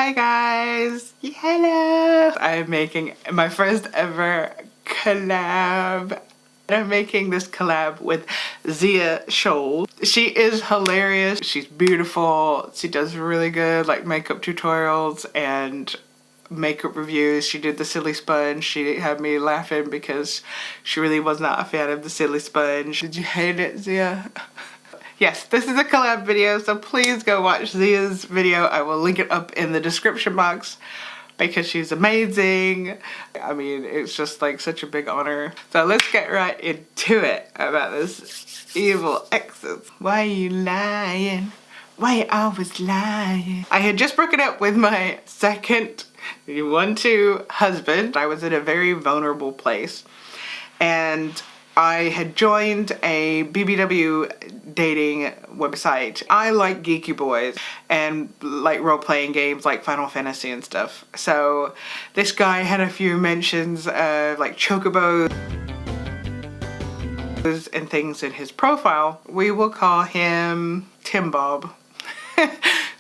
Hi guys! Hello! I'm making my first ever collab. I'm making this collab with Zia Scholz. She is hilarious. She's beautiful. She does really good like makeup tutorials and makeup reviews. She did the silly sponge. She had me laughing because she really was not a fan of the silly sponge. Did you hate it, Zia? Yes, this is a collab video, so please go watch Zia's video. I will link it up in the description box because she's amazing. I mean, it's just like such a big honor. So let's get right into it about this evil exes. Why are you lying? Why you always lying? I had just broken up with my second husband. I was in a very vulnerable place and I had joined a BBW dating website. I like geeky boys and like role-playing games like Final Fantasy and stuff. So this guy had a few mentions of like chocobos and things in his profile. We will call him Tim Bob.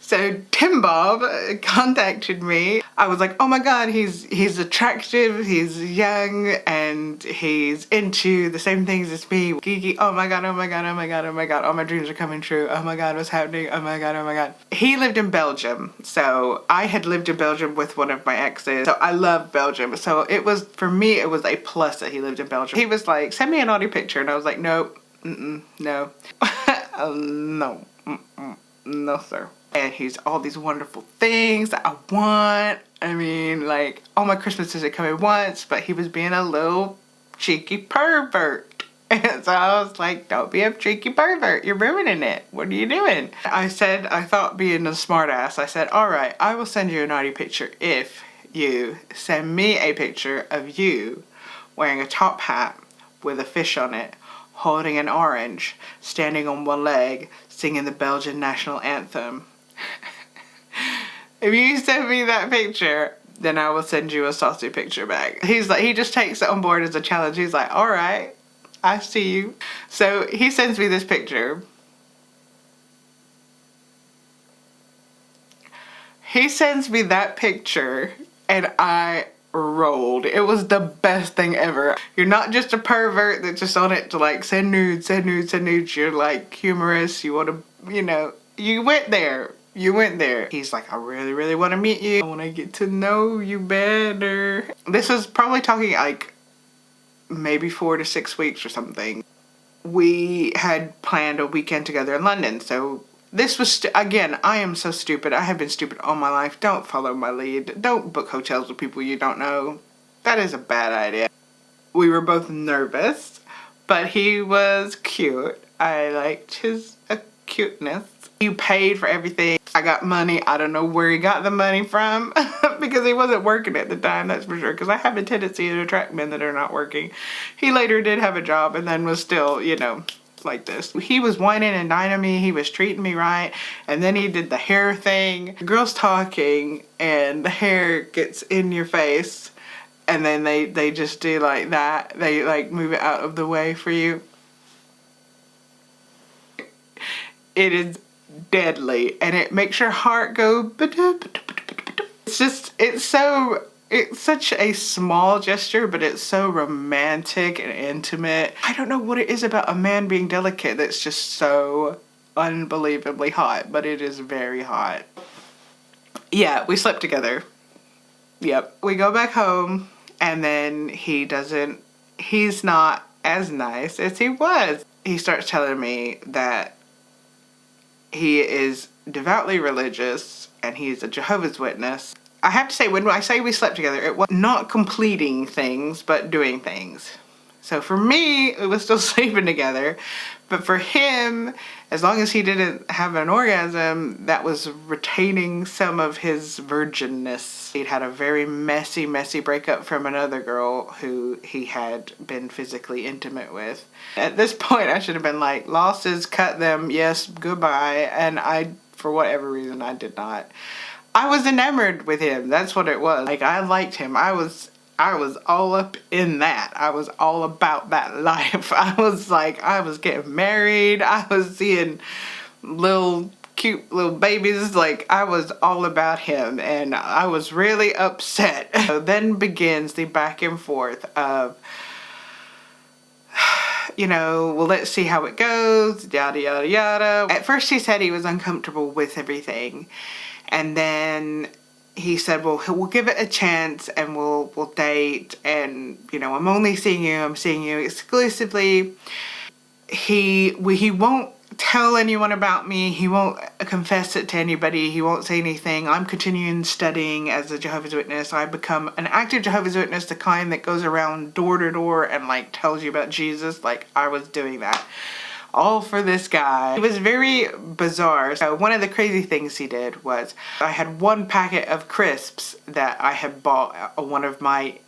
So Tim Bob contacted me. I was like, oh my god, he's attractive, he's young, and he's into the same things as me. Geeky, oh my god, oh my god, oh my god, oh my god, all my dreams are coming true. Oh my god, what's happening? Oh my god, oh my god. He lived in Belgium, so I had lived in Belgium with one of my exes, so I love Belgium. So it was, for me, it was a plus that he lived in Belgium. He was like, send me a naughty picture, and I was like, nope, no. No, no sir. And he's all these wonderful things that I want. I mean, like, all my Christmases are coming once, but he was being a little cheeky pervert. And so I was like, don't be a cheeky pervert. You're ruining it. What are you doing? I said, I thought being a smart ass, I said, all right, I will send you a naughty picture if you send me a picture of you wearing a top hat with a fish on it, holding an orange, standing on one leg, singing the Belgian national anthem. If you send me that picture, then I will send you a saucy picture back. He's like, he just takes it on board as a challenge. He's like, all right, I see you. So he sends me this picture. He sends me that picture and I rolled. It was the best thing ever. You're not just a pervert that's just on it to like send nudes, send nudes, send nudes. You're like humorous. You want to, you know, you went there. You went there. He's like, I really, really want to meet you. I want to get to know you better. This was probably talking like maybe 4 to 6 weeks or something. We had planned a weekend together in London. So this was, again, I am so stupid. I have been stupid all my life. Don't follow my lead. Don't book hotels with people you don't know. That is a bad idea. We were both nervous, but he was cute. I liked his cuteness. He paid for everything. I got money. I don't know where he got the money from because he wasn't working at the time, that's for sure. Because I have a tendency to attract men that are not working. He later did have a job and then was still, you know, like this. He was whining and dining me. He was treating me right. And then he did the hair thing. The girl's talking and the hair gets in your face. And then they just do like that. They like move it out of the way for you. It is deadly and it makes your heart go. It's just, it's such a small gesture, but it's so romantic and intimate. I don't know what it is about a man being delicate that's just so unbelievably hot, but it is very hot. Yeah, we slept together. Yep. We go back home and then he's not as nice as he was. He starts telling me that he is devoutly religious and he's a Jehovah's Witness. I have to say, when I say we slept together, it was not completing things, but doing things. So for me, it was still sleeping together. But for him, as long as he didn't have an orgasm, that was retaining some of his virginness. He'd had a very messy breakup from another girl who he had been physically intimate with. At this point, I should have been like, losses, cut them, yes, goodbye. And I, for whatever reason, I did not. I was enamored with him. That's what it was. Like, I liked him. I was all up in that. I was all about that life. I was getting married. I was seeing little cute little babies. Like, I was all about him, and I was really upset. So then begins the back and forth of, you know, well, let's see how it goes, yada, yada, yada. At first he said he was uncomfortable with everything. And then he said, well, we'll give it a chance and we'll date. And, you know, I'm seeing you exclusively. He won't tell anyone about me. He won't confess it to anybody. He won't say anything. I'm continuing studying as a Jehovah's Witness. I've become an active Jehovah's Witness, the kind that goes around door to door and like tells you about Jesus. Like, I was doing that all for this guy. It was very bizarre. So one of the crazy things he did was, I had one packet of crisps that I had bought on one of my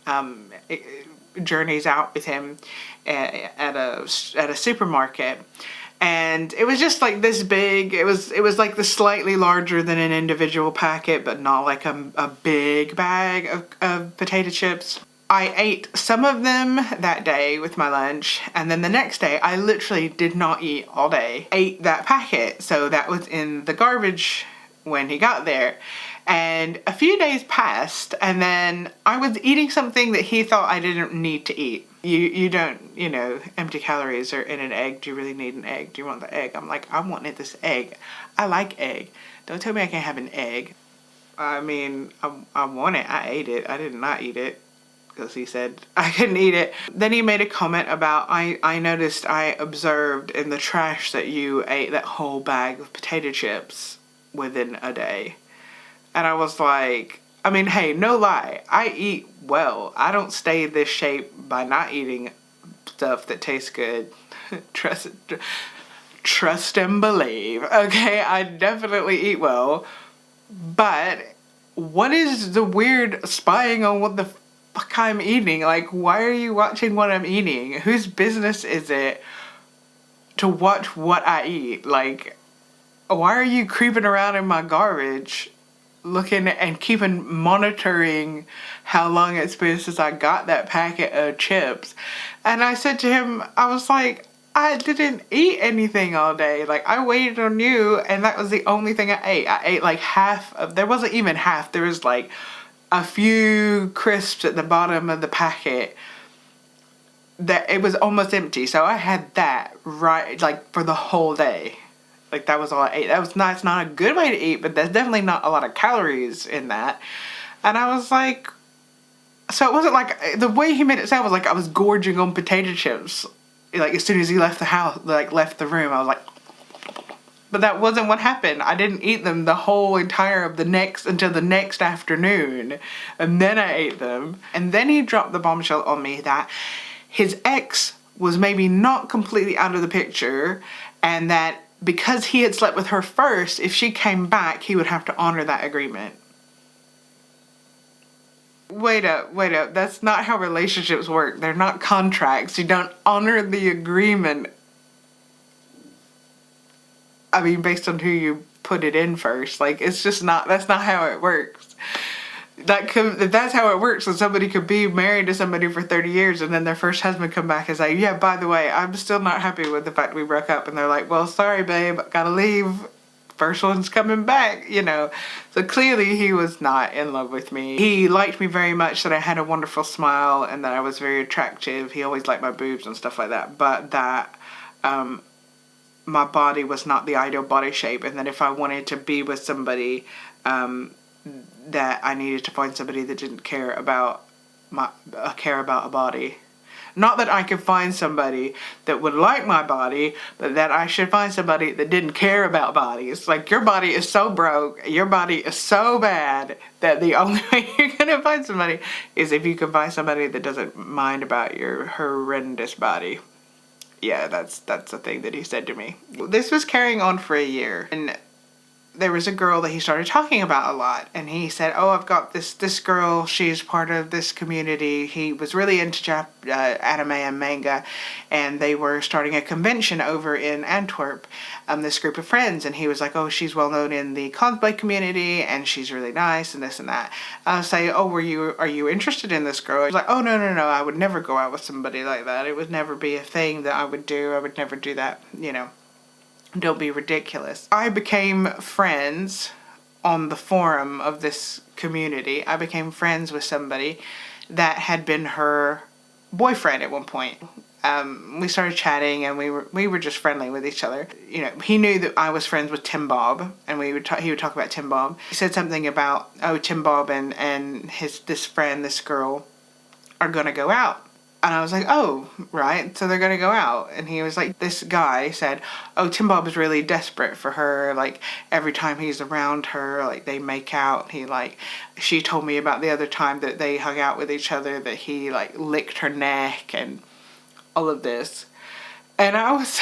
journeys out with him at a supermarket. And it was just like this big. It was like the slightly larger than an individual packet, but not like a big bag of potato chips. I ate some of them that day with my lunch, and then the next day I literally did not eat all day. Ate that packet, so that was in the garbage when he got there. And a few days passed, and then I was eating something that he thought I didn't need to eat. You don't, you know, empty calories are in an egg. Do you really need an egg? Do you want the egg? I'm like, I wanted this egg. I like egg. Don't tell me I can't have an egg. I mean, I want it. I ate it. I did not eat it because he said I couldn't eat it. Then he made a comment about, I noticed, I observed in the trash that you ate that whole bag of potato chips within a day. And I was like, I mean, hey, no lie, I eat well. I don't stay this shape by not eating stuff that tastes good. Trust and believe. Okay, I definitely eat well. But what is the weird spying on what the fuck I'm eating? Like, why are you watching what I'm eating? Whose business is it to watch what I eat? Like, why are you creeping around in my garbage looking and monitoring how long it's been since I got that packet of chips? And I said to him, I was like, I didn't eat anything all day. Like, I waited on you, and that was the only thing I ate. I ate like half of, there wasn't even half, there was like a few crisps at the bottom of the packet that it was almost empty. So I had that right, like, for the whole day. Like, that was all I ate. It's not a good way to eat, but there's definitely not a lot of calories in that. And I was like, so it wasn't like, the way he made it sound was like I was gorging on potato chips. Like, as soon as he left the house, like, left the room, I was like, but that wasn't what happened. I didn't eat them the whole entire until the next afternoon. And then I ate them. And then he dropped the bombshell on me that his ex was maybe not completely out of the picture, and that because he had slept with her first, if she came back, he would have to honor that agreement. Wait up. That's not how relationships work. They're not contracts. You don't honor the agreement. I mean, based on who you put it in first. Like, it's just not, that's not how it works. If that's how it works, then somebody could be married to somebody for 30 years and then their first husband come back and say, yeah, by the way, I'm still not happy with the fact we broke up. And they're like, well, sorry, babe, gotta leave. First one's coming back, you know. So clearly he was not in love with me. He liked me very much, that I had a wonderful smile and that I was very attractive. He always liked my boobs and stuff like that. But that my body was not the ideal body shape, and that if I wanted to be with somebody, that I needed to find somebody that didn't care about a body. Not that I could find somebody that would like my body, but that I should find somebody that didn't care about bodies. Like, your body is so broke, your body is so bad, that the only way you're gonna find somebody is if you can find somebody that doesn't mind about your horrendous body. Yeah, that's the thing that he said to me. This was carrying on for a year, and there was a girl that he started talking about a lot, and he said, oh, I've got this girl, she's part of this community. He was really into anime and manga, and they were starting a convention over in Antwerp, this group of friends, and he was like, oh, she's well known in the cosplay community, and she's really nice, and this and that. I was say, oh, are you interested in this girl? He's like, oh, no, I would never go out with somebody like that. It would never be a thing that I would do. I would never do that, you know. Don't be ridiculous. I became friends on the forum of this community. I became friends with somebody that had been her boyfriend at one point. We started chatting, and we were just friendly with each other. You know, he knew that I was friends with Tim Bob, and he would talk about Tim Bob. He said something about, oh, Tim Bob and this friend, this girl, are gonna go out. And I was like, oh, right, so they're gonna go out. And he was like, this guy said, oh, Tim Bob is really desperate for her. Like, every time he's around her, like, they make out. She told me about the other time that they hung out with each other, that he, like, licked her neck and all of this. And I was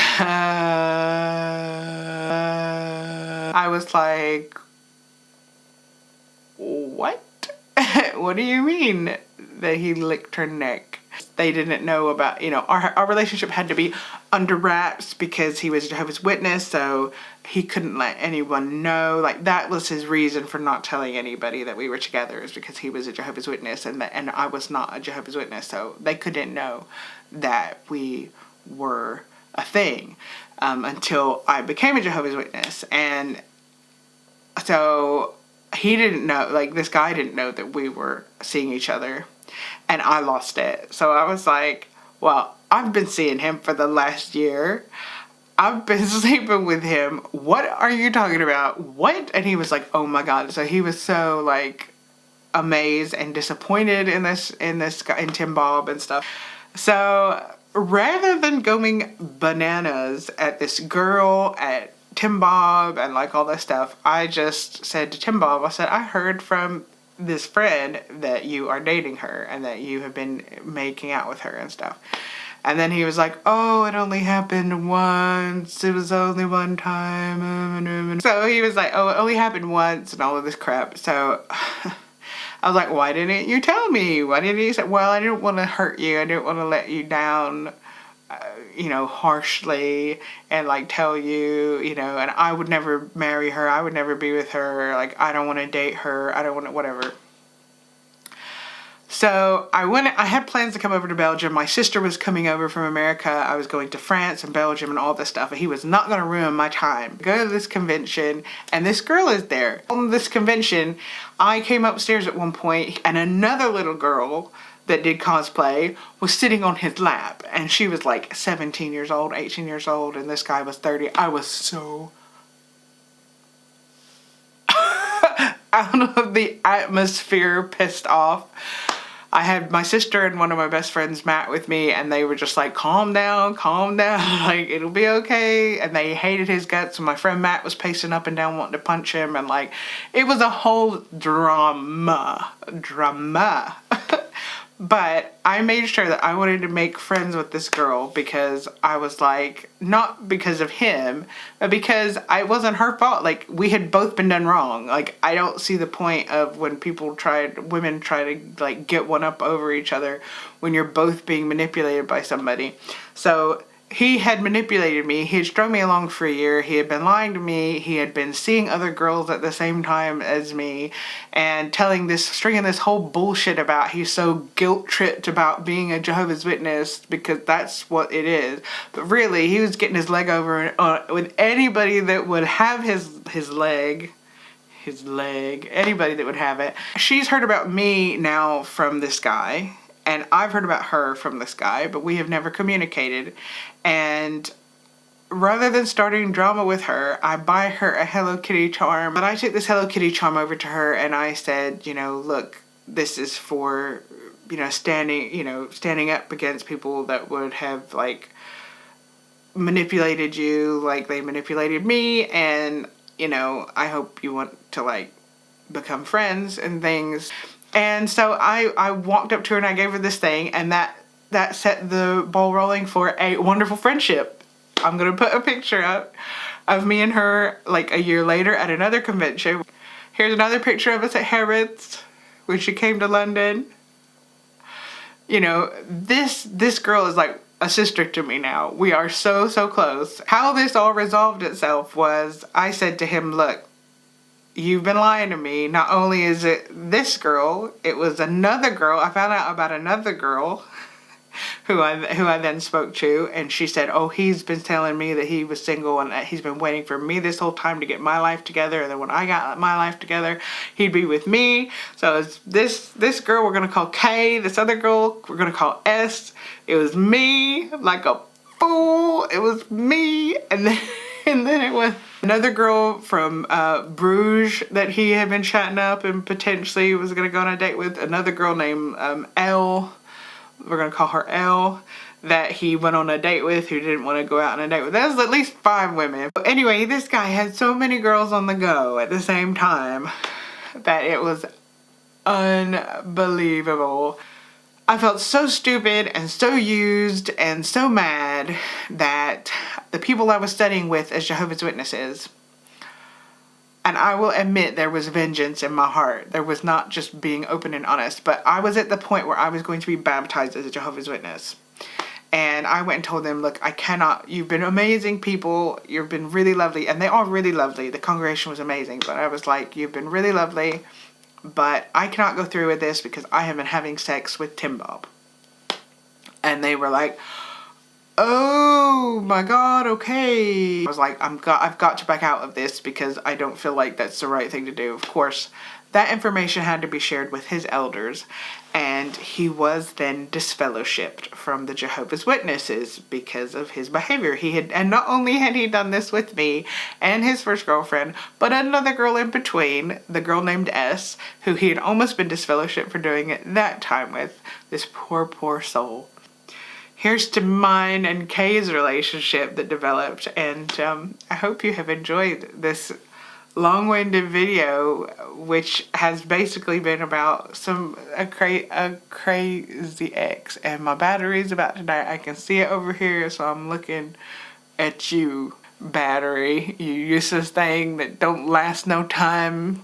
like, what? What do you mean that he licked her neck? They didn't know about, you know, our relationship had to be under wraps because he was a Jehovah's Witness, so he couldn't let anyone know. Like, that was his reason for not telling anybody that we were together, is because he was a Jehovah's Witness and I was not a Jehovah's Witness, so they couldn't know that we were a thing until I became a Jehovah's Witness. And so he didn't know, like, this guy didn't know that we were seeing each other, and I lost it. So I was like, well, I've been seeing him for the last year. I've been sleeping with him. What are you talking about? What? And he was like, oh my God. So he was so, like, amazed and disappointed in Tim Bob and stuff. So rather than going bananas at this girl, at Tim Bob, and like all this stuff, I just said to Tim Bob, I said, I heard from this friend that you are dating her and that you have been making out with her and stuff. And then he was like, oh, it only happened once. It was only one time. So he was like, oh, it only happened once and all of this crap. So I was like, why didn't you tell me? Why didn't you say, well, I didn't want to hurt you. I didn't want to let you down, you know, harshly, and like tell you, you know, and I would never marry her. I would never be with her. Like, I don't want to date her. I don't want to, whatever. So I had plans to come over to Belgium. My sister was coming over from America. I was going to France and Belgium and all this stuff. And he was not going to ruin my time. Go to this convention, and this girl is there. On this convention, I came upstairs at one point, and another little girl that did cosplay was sitting on his lap. And she was like 17 years old, 18 years old, and this guy was 30. I was so out of the atmosphere, pissed off. I had my sister and one of my best friends, Matt, with me, and they were just like, calm down, like, it'll be okay. And they hated his guts, and my friend Matt was pacing up and down wanting to punch him, and like, it was a whole drama. But I made sure that I wanted to make friends with this girl because I was like, not because of him, but because it wasn't her fault. Like, we had both been done wrong. Like, I don't see the point of when women try to like get one up over each other when you're both being manipulated by somebody. So he had manipulated me. He had strung me along for a year. He had been lying to me. He had been seeing other girls at the same time as me and stringing this whole bullshit about he's so guilt-tripped about being a Jehovah's Witness because that's what it is. But really, he was getting his leg over with anybody that would have his leg, anybody that would have it. She's heard about me now from this guy, and I've heard about her from this guy, but we have never communicated. And rather than starting drama with her, I buy her a Hello Kitty charm. But I took this Hello Kitty charm over to her and I said, you know, look, this is for, you know, standing up against people that would have like manipulated you like they manipulated me. And, you know, I hope you want to like become friends and things. And so I walked up to her and I gave her this thing, and that set the ball rolling for a wonderful friendship. I'm going to put a picture up of me and her like a year later at another convention. Here's another picture of us at Harrods when she came to London. You know, this girl is like a sister to me now. We are so close. How this all resolved itself was I said to him, look, you've been lying to me. Not only is it this girl, it was another girl. I found out about another girl who I then spoke to, and she said, oh, he's been telling me that he was single and that he's been waiting for me this whole time to get my life together, and then when I got my life together, he'd be with me. So it's this girl we're gonna call K, this other girl we're gonna call S. It was me, like a fool. It was me, and then it was another girl from Bruges that he had been chatting up and potentially was gonna go on a date with. Another girl named L. We're gonna call her L, that he went on a date with, who didn't want to go out on a date with. That was at least 5 women. But anyway, this guy had so many girls on the go at the same time that it was unbelievable. I felt so stupid and so used and so mad that the people I was studying with as Jehovah's Witnesses, and I will admit there was vengeance in my heart. There was not just being open and honest, but I was at the point where I was going to be baptized as a Jehovah's Witness. And I went and told them, look, I cannot, you've been amazing people, you've been really lovely, and they are really lovely. The congregation was amazing, but I was like, you've been really lovely, but I cannot go through with this because I have been having sex with Tim Bob. And they were like, oh my God, okay. I was like, I've got to back out of this because I don't feel like that's the right thing to do. Of course, that information had to be shared with his elders, and he was then disfellowshipped from the Jehovah's Witnesses because of his behavior. And not only had he done this with me and his first girlfriend, but another girl in between, the girl named S, who he had almost been disfellowshipped for doing it that time with. This poor soul. Here's to mine and Kay's relationship that developed, and I hope you have enjoyed this long-winded video, which has basically been about a crazy ex. And my battery's about to die. I can see it over here, so I'm looking at you, battery, you useless thing that don't last no time.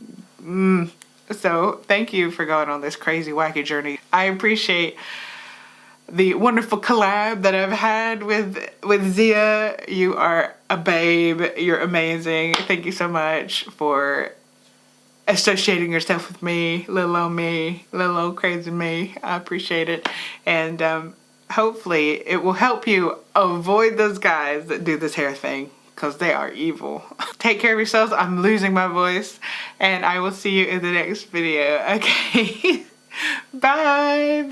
So thank you for going on this crazy wacky journey. I appreciate the wonderful collab that I've had with Zia. You are a babe. You're amazing. Thank you so much for associating yourself with me, little old crazy me. I appreciate it. And hopefully it will help you avoid those guys that do this hair thing, because they are evil. Take care of yourselves. I'm losing my voice, and I will see you in the next video. Okay. Bye.